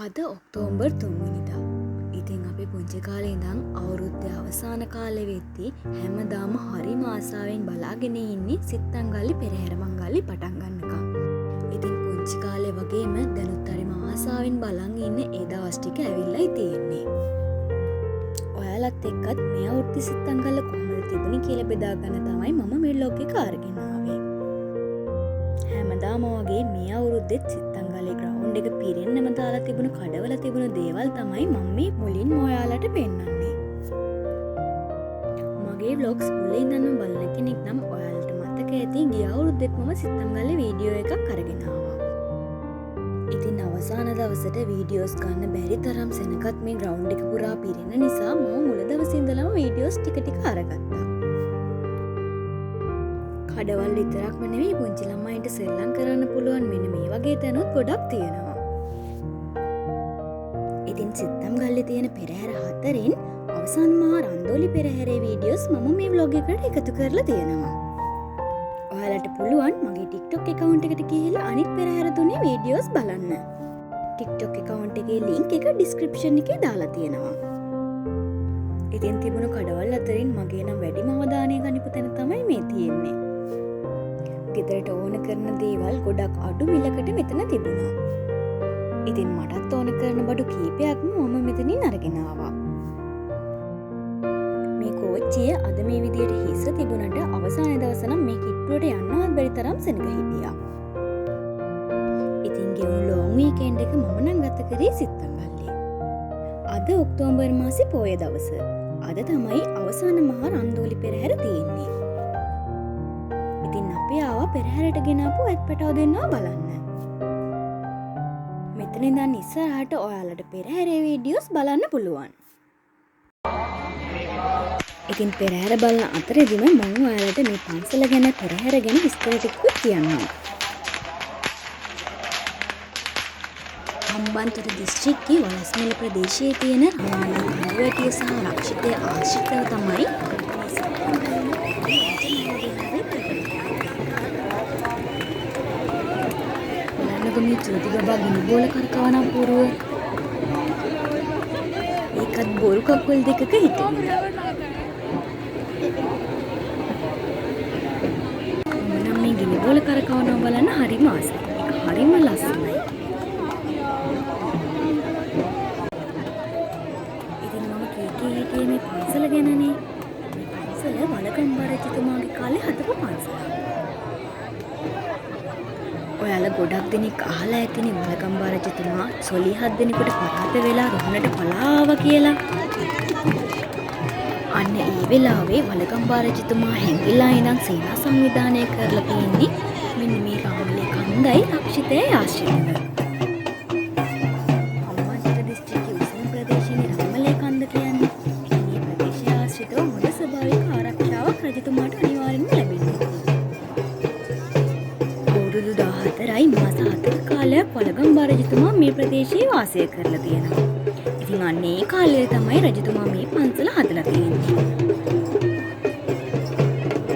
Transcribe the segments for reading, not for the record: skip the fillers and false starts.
අද ඔක්තෝබර් 3 වෙනිදා. ඉතින් අපි පුංචි කාලේ ඉඳන් අවුරුද්දේ අවසාන කාලෙ වෙද්දි හැමදාම හරිම ආසාවෙන් බලාගෙන ඉන්නේ සිත්තංගල්ලි පෙරහැර මංගල්ලි පටන් ගන්නකම්. ඉතින් පුංචි කාලේ වගේම දැනුත් හරිම ආසාවෙන් බලන් ඉන්නේ ඒ දවස් ටික ඇවිල්ලායි තියෙන්නේ. ඔයාලත් එක්කත් මේ අවුරුද්දේ සිත්තංගල්ල කොහොමද තිබුණේ කියලා බෙදා ගන්න තමයි මම මේ vlog එක අරගෙන ආවේ. හැමදාම වගේ මේ අවුරුද්දෙත් සිත්තංගල්ලේ ග්‍රවුන්ඩ් එක පිරෙන්නම දාලා තිබුණු කඩවල තිබුණු දේවල් තමයි මම මේ මුලින්ම ඔයාලට පෙන්නන්නේ. මගේ vlogs මුලින් ඉඳන්ම බලන කෙනෙක් නම් ඔයාලට මතක ඇති ගිය අවුරුද්දෙත් මම සිත්තංගල්ලේ වීඩියෝ එකක් අරගෙන ආවා. ඉතින් අවසාන දවසට වීඩියෝස් ගන්න බැරි තරම් සෙනගත් මේ ග්‍රවුන්ඩ් එක පුරා පිරෙන නිසා මම මුල දවසේ ඉඳලම වීඩියෝස් ටික ටික අරගත්තා. කඩවල් විතරක්ම නෙවෙයි පුංචි ළමයින්ට සෙල්ලම් කරන්න පුළුවන් මෙන්න මේ වගේ තැනුත් ගොඩක් තියෙනවා. ඉතින් සිත්තම්ගල්ලේ තියෙන පෙරහැර හතරෙන් අවසන් මහා රන්දෝලි පෙරහැරේ වීඩියෝස් මම මේ vlog එකට එකතු කරලා තියෙනවා. ඔයාලට පුළුවන් මගේ TikTok account එකට ගිහිල්ලා අනිත් පෙරහැර තුනේ වීඩියෝස් බලන්න. TikTok account එකේ link එක description එකේ දාලා තියෙනවා. ඉතින් තිබුණු කඩවල් අතරින් මගේ නම් වැඩිම අවධානය ගනිපු තැන තමයි මේ තියෙන්නේ. ගෙදරට ඕන කරන දේවල් ගොඩක් අඩු මිලකට මෙතන තිබුණා. ඉතින් මටත් ඕන කරන බඩු කීපයක්ම මම මෙතනින් අරගෙන ආවා. මේ කෝච්චිය අද මේ විදියට හිස්ස තිබුණට අවසාන දවස නම් මේ කිට්ටුවට යන්නවත් බැරි තරම් සෙනග හිටියා. ඉතින් ගෙවුණු ලොන් වීකෙන්ඩ් එක මම නම් ගත කරේ සිත්තංගල්ලේ. අද ඔක්තෝබර් මාසේ පෝය දවස. අද තමයි අවසාන මහා රන්දෝලි පෙරහැර තියෙන්නේ. ඉතින් අපි ආවා පෙරහැරට ගෙනාපු ඇත්පටව දෙන්නවා බලන්න. මෙතන ඉඳන් ඉස්සරහට ඔයාලට පෙරහැරේ වීඩියෝස් බලන්න පුළුවන්. ඉතින් පෙරහැර බලන අතරෙදිම මම ඔයාලට මේ පන්සල ගැන පෙරහැර ගැන විස්තර ටිකක් කියන්නම්. හම්බන්තොට දිස්ත්‍රික්කයේ වලස්මල ප්‍රදේශයේ තියෙන රාමණී කඳුවැටිය සහ රක්ෂිතය ආශ්‍රිතව තමයි මේ චෝතිගබා ගිනි බෝල කරකවනම් පුරුව ඒකත් බොරු කකුල් දෙකක හිටුණා. මම මේ ගිනි බෝල කරකවනවා බලන්න හරිම ආසයි. ඒක හරිම ලස්සනයි. ඉතින් මම කීකී හිටියේ මේ පන්සල ගැනනේ. මේ පන්සල වලගම්බා රජතුමාගේ කාලේ හදපු පන්සලක්. ඔයාලා ගොඩක් දෙනෙක් අහලා ඇතිනේ වලගම්බා රජතුමා සොලි 7 දෙනෙකුට පරාත වෙලා රුහුණට පලා ආවා කියලා. අන්න ඒ වෙලාවේ වලගම්බා රජතුමා හැංගිලා ඉඳන් සේනා සංවිධානය කරලා තියෙන්නේ මෙන්න මේ රාමලේ කන්දයි රක්ෂිතේ ආශ්‍රිතව. හම්බන්තොට දිස්ත්‍රික්කයේ උසම ප්‍රදේශයේ රාමලේ කන්ද කියන්නේ මේ ප්‍රදේශයේ ආශ්‍රිතව හොඳ ස්වභාවික ආරක්ෂාවක් රජතුමාට අනිවාර්යෙන්ම ලැබෙනවා. අවුරුදු 14යි මාස 7ක කාලයක් වලගම්බා රජතුමා මේ ප්‍රදේශයේ වාසය කරලා තියෙනවා. ඉතින් අන්න ඒ කාලේ තමයි රජතුමා මේ පන්සල හදලා තියෙන්නේ.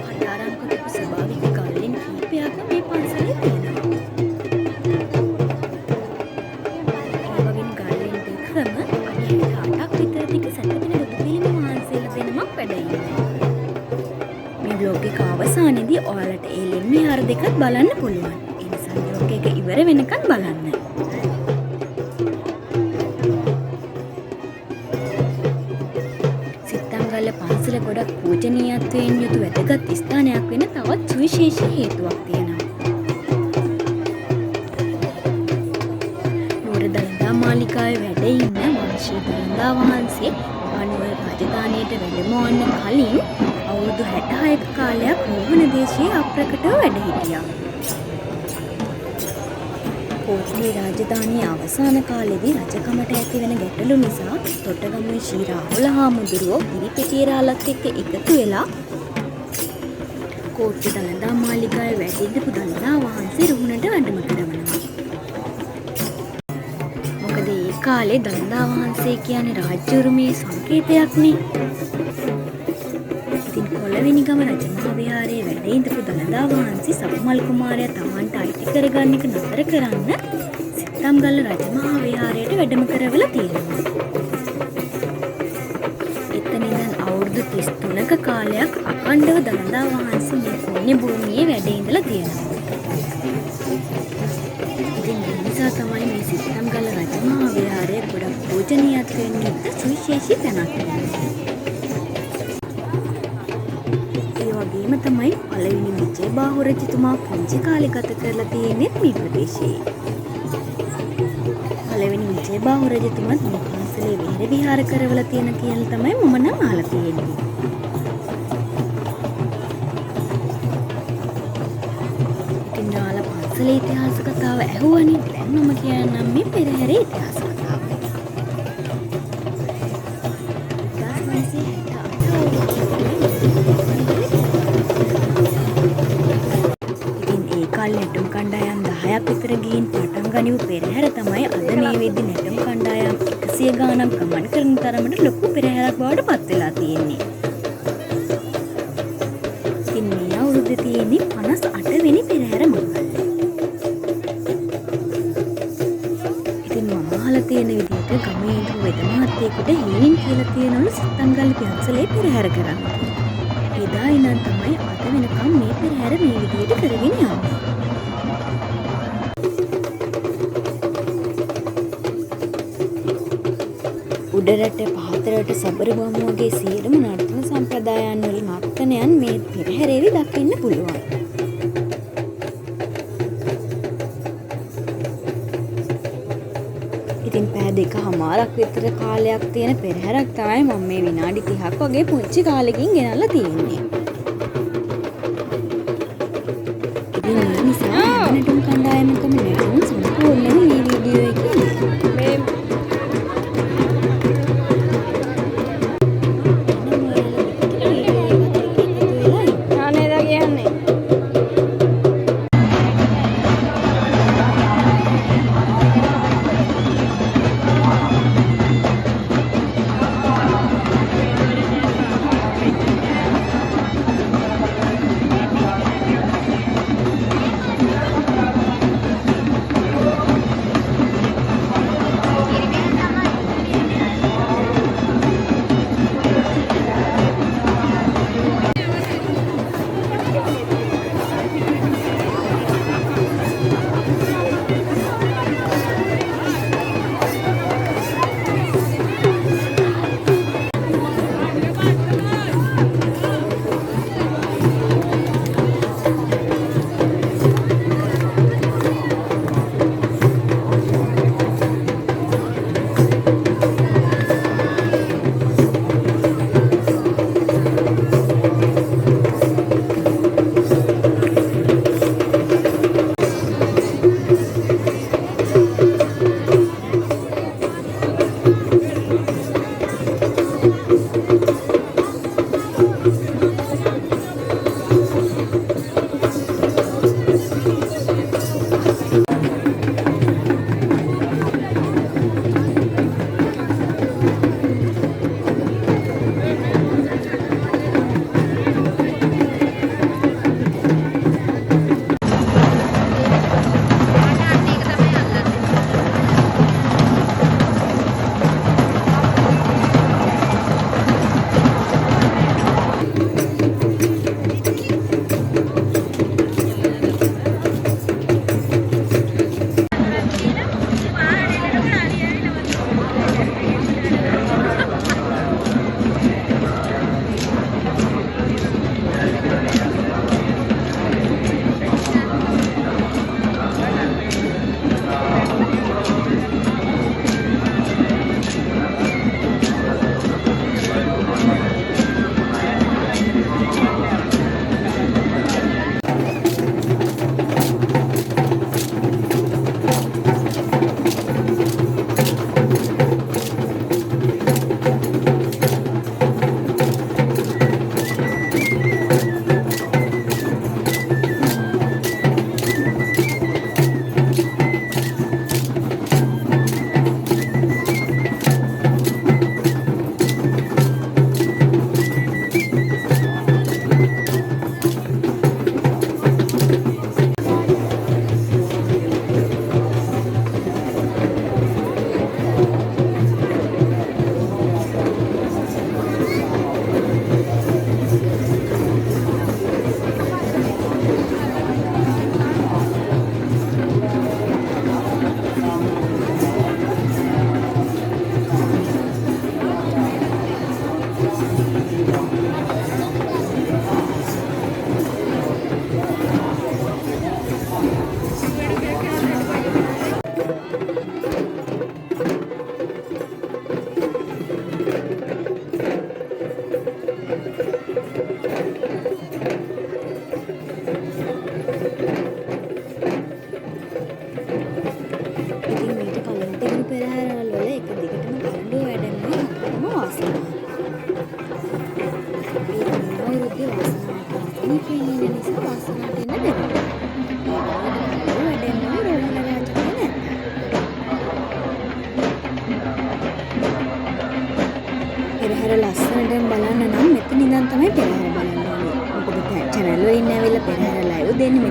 හදාරම් කරපු ස්වභාවික ගල්ලෙන් කීපයක්ම මේ පන්සලේ තියෙනවා. ඒ වගේම ගල්ලෙන් දෙකම අඩි 8ක් විතර දිග සැතපෙන බුදු පිළිම වහන්සේලා දෙනමක් වැඩ ඉන්නවා. මේ vlog එක අවසානයේදී ඔයාලට ඒ ලෙන් විහාර දෙකත් බලන්න පුළුවන්. ඒ නිසා vlog එක ඉවර වෙනකන් බලන්න. සිත්තංගල්ල පන්සල ගොඩක් පූජනීයත්වයෙන් යුතු වැදගත් ස්ථානයක් වෙන තවත් සුවිශේෂී හේතුවක් තියෙනවා. නුවර දළදා මාලිගාවේ වැඩ ඉන්න වංශීය දළදා වහන්සේ මහනුවර රාජධානියට වැඩමවන්න කලින් අවුරුදු 66ක කාලයක් රෝහණ දේශයේ අප්‍රකටව වැඩ හිටියා. කෝට්ටේ රාජධානියේ අවසාන කාලෙදී රජකමට ඇති වෙන ගැටලු නිසා තොටගමුවේ ශ්‍රී රාහුල හාමුදුරුවෝ පිරිපෙටියරාලත් එක්ක එකතු වෙලා කෝට්ටේ දළදා මාලිගාවේ වැඩ ඉඳපු දළදා වහන්සේ රුහුණට වැඩම කරවනවා. මොකද ඒ කාලේ දළදා වහන්සේ කියන්නේ රාජ්‍ය උරුමයේ සංකේතයක්නේ. ඉතින් කොළවෙනිගම රජමහා විහාරයේ වැඩ ඉඳපු දළදා වහන්සේ සපුමල් කුමාරයා තමන්ට අයිති කරගන්න එක නතර කරන්න සිත්තම්ගල්ල රජමහා විහාරයට වැඩම කරවලා තියෙනවා. එතන ඉඳන් අවුරුදු 33ක කාලයක් අඛණ්ඩව දළදා වහන්සේ මේ පුණ්‍ය භූමියේ වැඩ ඉඳලා තියෙනවා. ඉතින් ඒ නිසා තමයි මේ සිත්තම්ගල්ල රජමහා විහාරය ගොඩක් පූජනීයත්වයෙන් යුක්ත සුවිශේෂී තැනක්. ඒ වගේම තමයි පළවෙනි විජයබාහු රජතුමා පුංචි කාලේ ගත කරලා තියෙන්නේ මේ ප්‍රදේශයේ. පළවෙනි විජයබාහු රජතුමත් මේ පන්සලේ විහෙර විහාර කරවලා තියෙන කියලා තමයි මම නම් අහලා තියෙන්නේ. ඉතින් ඔයාලා පන්සලේ ඉතිහාස කතාව ඇහුවනේ. දැන් මම කියන්නම් මේ පෙරහැරේ ඉතිහාස කතාව. 1968 නැටුම් කණ්ඩායම් 10ක් විතර ගිහින් පටන් ගනිමු පෙරහැර තමයි අද මේ වෙද්දි නැටුම් කණ්ඩායම් 100 ගාණක් ගමන් කරන තරමට ලොකු පෙරහැරක් බවට පත් වෙලා තියෙන්නේ. ඉතින් මේ අවුරුද්දේ තියෙන්නේ 58 වෙනි පෙරහැර මංගල්‍යය. ඉතින් මම අහලා තියෙන විදිහට ගමේ ඉඳන් වෙද මහත්තයෙකුට හීනින් කියලා තියෙනවලු සිත්තම්ගල්ල පන්සලේ පෙරහැර කරන්න. එදා ඉඳන් තමයි අද වෙනකම් මේ පෙරහැර මේ විදිහට කරගෙන යන්නේ. උඩරට පහතරට සබරබාමු වගේ සියලුම නර්තන සම්ප්‍රදායන් වල නර්තනයන් මේ පෙරහැරේදී දකින්න පුළුවන්. ඉතින් පැය දෙකමාරක් විතර කාලයක් තියෙන පෙරහැරක් තමයි මම මේ විනාඩි 30ක් වගේ පුංචි කාලෙකින් ගෙනල්ලා තියෙන්නේ. ඉතින් මේ නිසා නැටුම් කණ්ඩායමකම නැටුම් සම්පූර්ණයෙන් මේ වීඩියෝ එකේ මේ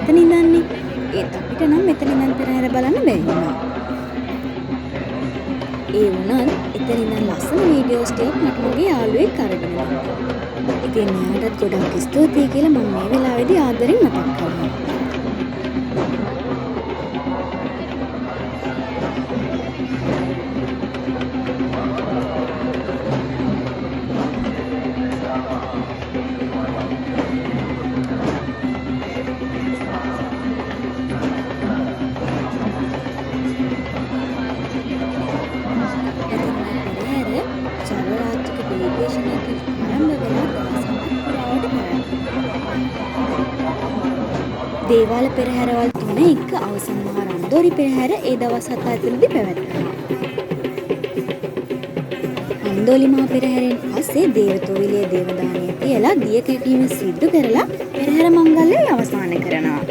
මෙතන ඉඳන්නේ. ඒත් අපිට නම් මෙතන ඉඳන් පෙරහැර බලන්න බැරි වුණා. ඒ වුණත් එතන ඉඳන් ලස්සන වීඩියෝස් ටිකක් මට මගේ යාළුවෙක් අරගෙන දුන්නා. ඉතින් එයාටත් ගොඩක් ස්තුතියි කියලා මම මේ වෙලාවේදී ආදරෙන් මතක් කරනවා. දේවාල පෙරහැරවල් 3 එක්ක අවසන් මහා රන්දෝරි පෙරහැර ඒ දවස් 7 ඇතුළතදී පැවැත්වුණා. රන්දෝලි මහා පෙරහැරෙන් පස්සේ දේවතෝවිලියේ දේවදානිය තියලා දිය කැටීම සිදු කරලා පෙරහැර මංගල්‍යය අවසන් කරනවා.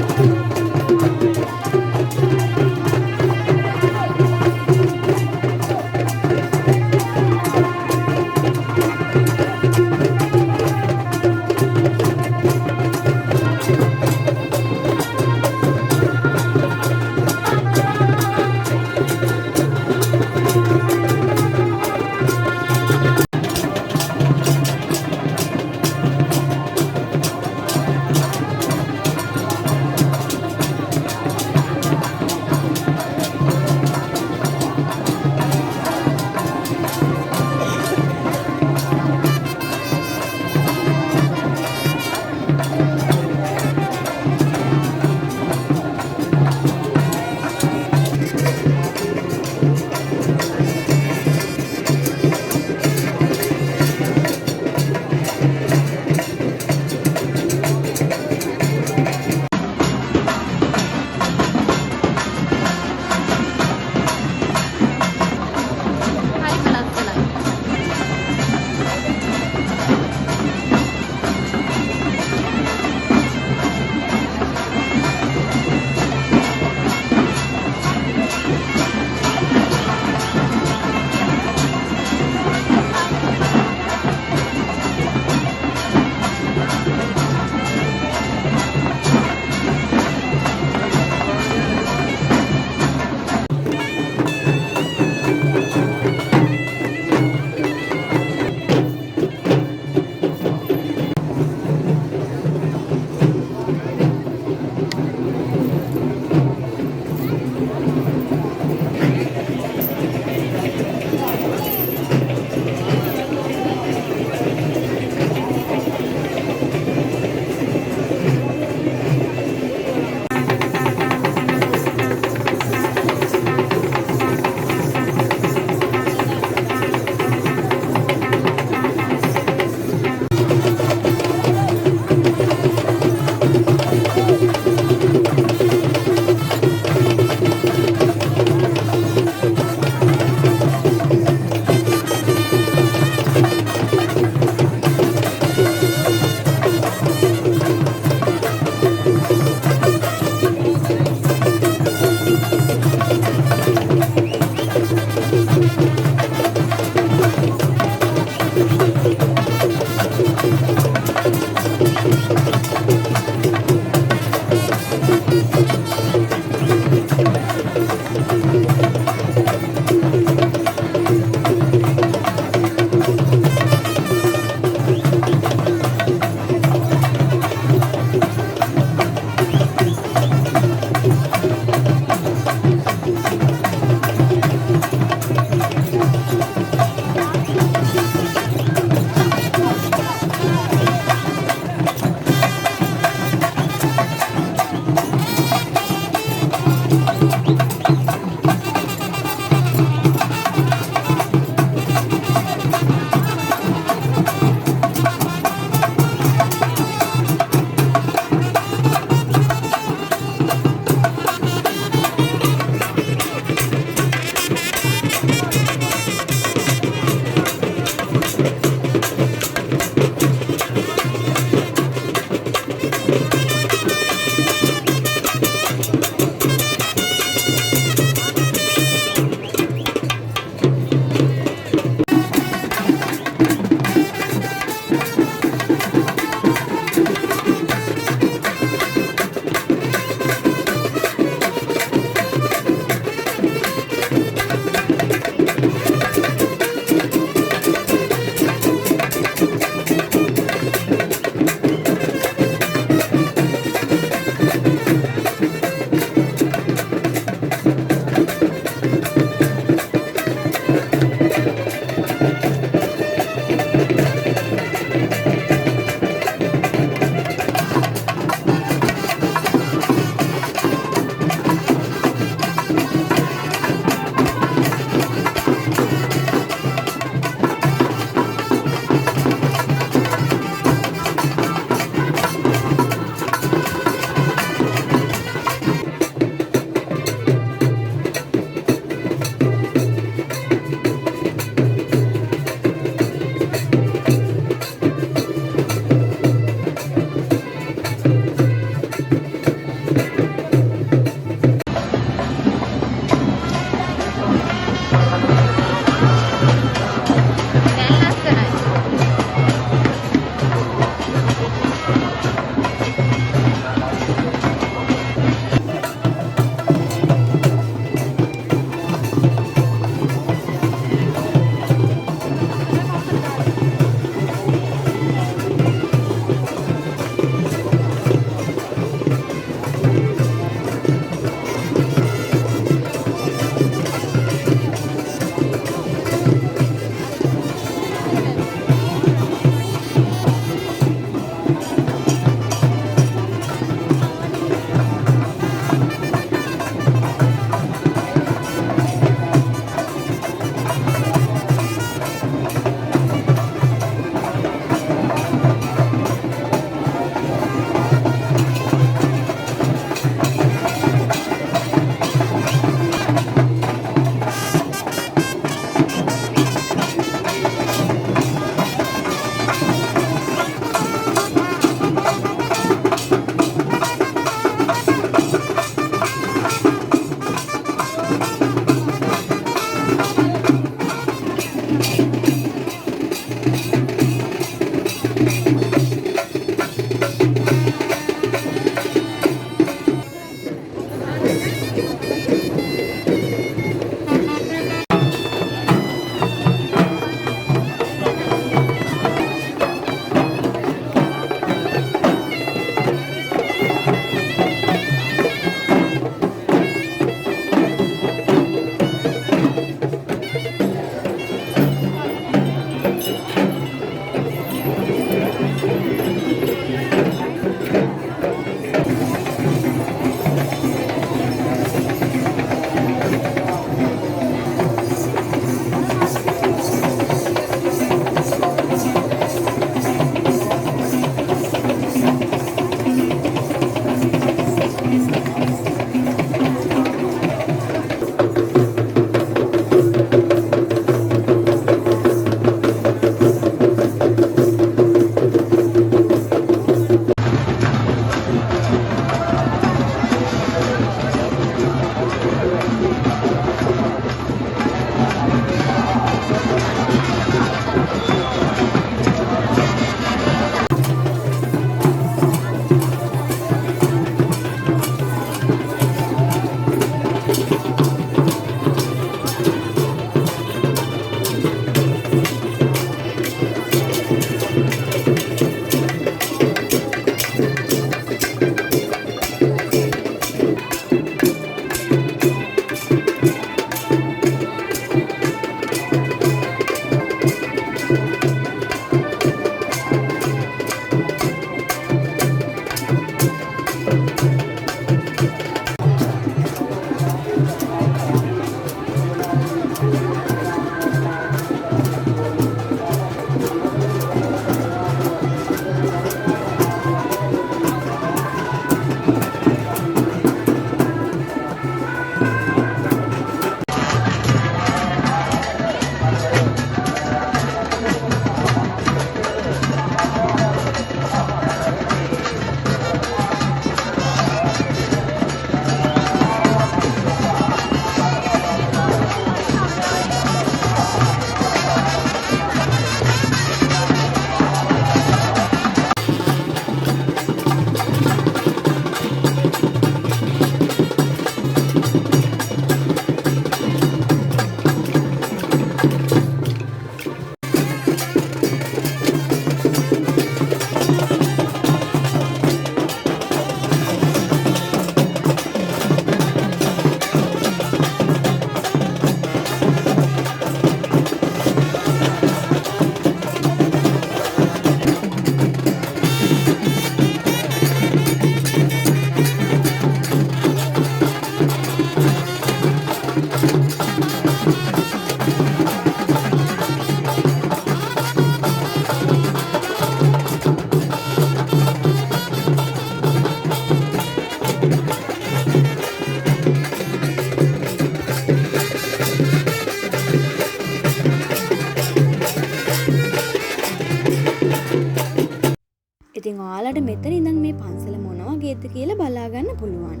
ඉතින් ඔයාලට මෙතන ඉඳන් මේ පන්සල මොන වගේද කියලා බලා ගන්න පුළුවන්.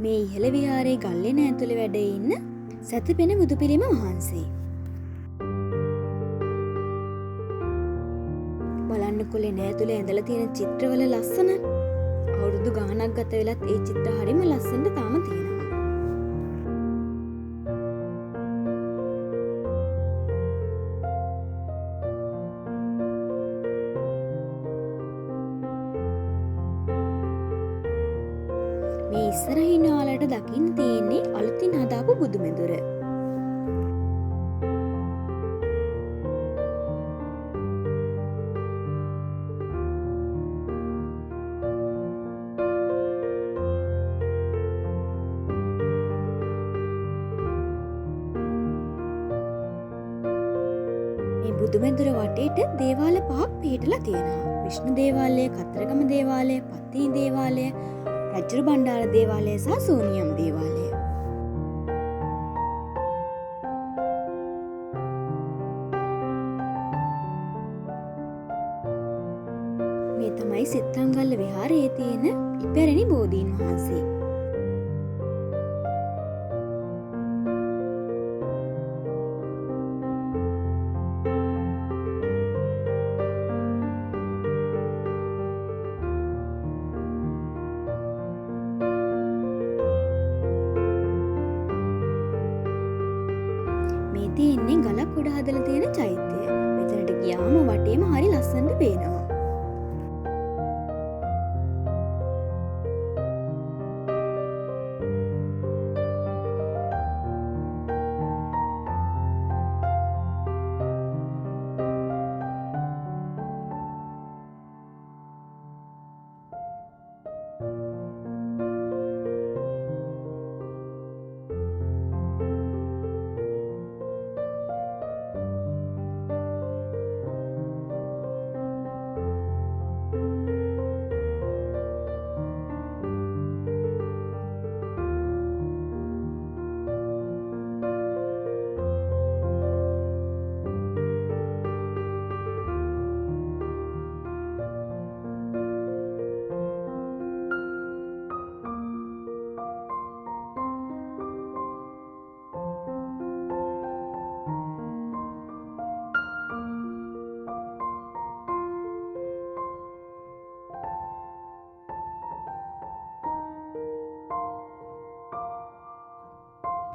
මේ ඉහළ විහාරයේ ගල්ලෙන ඇතුලේ වැඩ ඉන්න සතිපෙන බුදු පිළිම වහන්සේ. බලන්නකො ලෙන ඇතුලේ ඇඳලා තියෙන චිත්‍රවල ලස්සන. අවුරුදු ගාණක් ගත වෙලත් ඒ චිත්‍ර හරිම ලස්සනට තාම තියෙනවා. මේ ඉස්සරහින් ඔයාලට දකින්න තියෙන්නේ අලුතින් හදාපු බුදු මෙදුර. මේ බුදු මෙදුර වටේට දේවාල පහක් පිහිටලා තියෙනවා. විෂ්ණු දේවාලය, කතරගම දේවාලය, පත්තිනි දේවාලය, රජ්ජුරු බණ්ඩාර දේවාලය සහ සෝනියම් දේවාලය. මේ තමයි සිත්තංගල්ල විහාරයේ තියෙන ඉපැරණි බෝධීන් වහන්සේ. මේ තියෙන්නේ ගලක් උඩ හදලා තියෙන චෛත්‍යය. මෙතනට ගියාම වටේම හරි ලස්සනට පේනවා.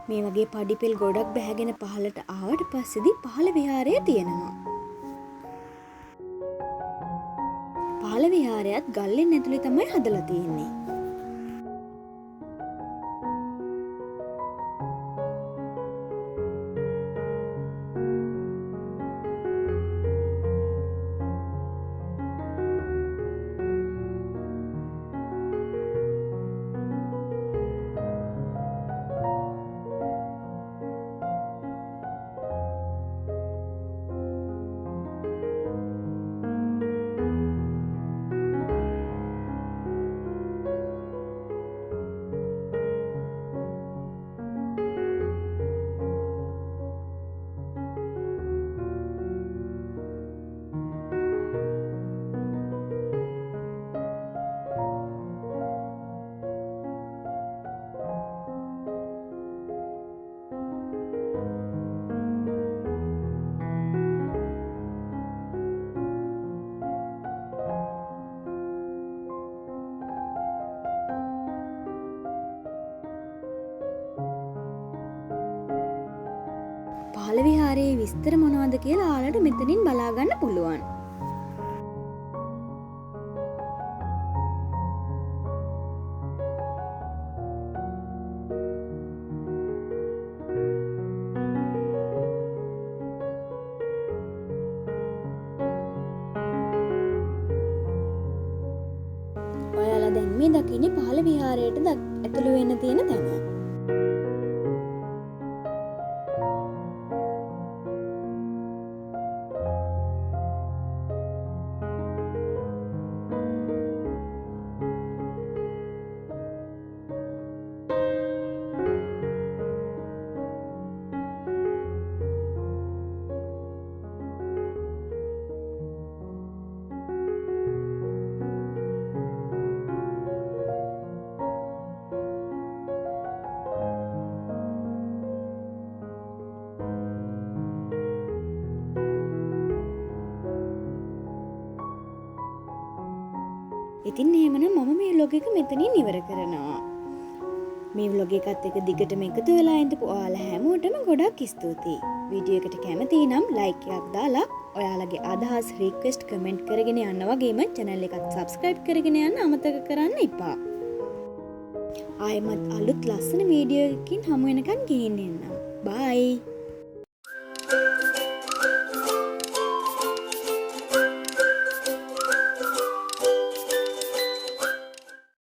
මේ වගේ පඩිපෙල් ගොඩක් බැහැගෙන පහළට ආවට පස්සේදී පහළ විහාරය තියෙනවා. පහළ විහාරයත් ගල්ලෙන් ඇතුලේ තමයි හදලා තියෙන්නේ. පහළ විහාරයේ විස්තර මොනවද කියලා ඔයාලට මෙතනින් බලා ගන්න පුළුවන්. ඔයාලා දැන් මේ දකින්නේ පහළ විහාරයට ඇතුළු වෙන්න තියෙන තැන. ඉතින් එහෙමනම් මම මේ vlog එක මෙතනින් ඉවර කරනවා. මේ vlog එකත් එක්ක දිගටම එකතු වෙලා ඉඳපු ඔයාලා හැමෝටම ගොඩක් ස්තුතියි. වීඩියෝ එකට කැමති නම් like එකක් දාලා ඔයාලගේ අදහස් request comment කරගෙන යන්න වගේම channel එකත් subscribe කරගෙන යන්න අමතක කරන්න එපා. ආයෙමත් අලුත් ලස්සන වීඩියෝ එකකින් හමු වෙනකන් ගිහින් එන්නම්. bye.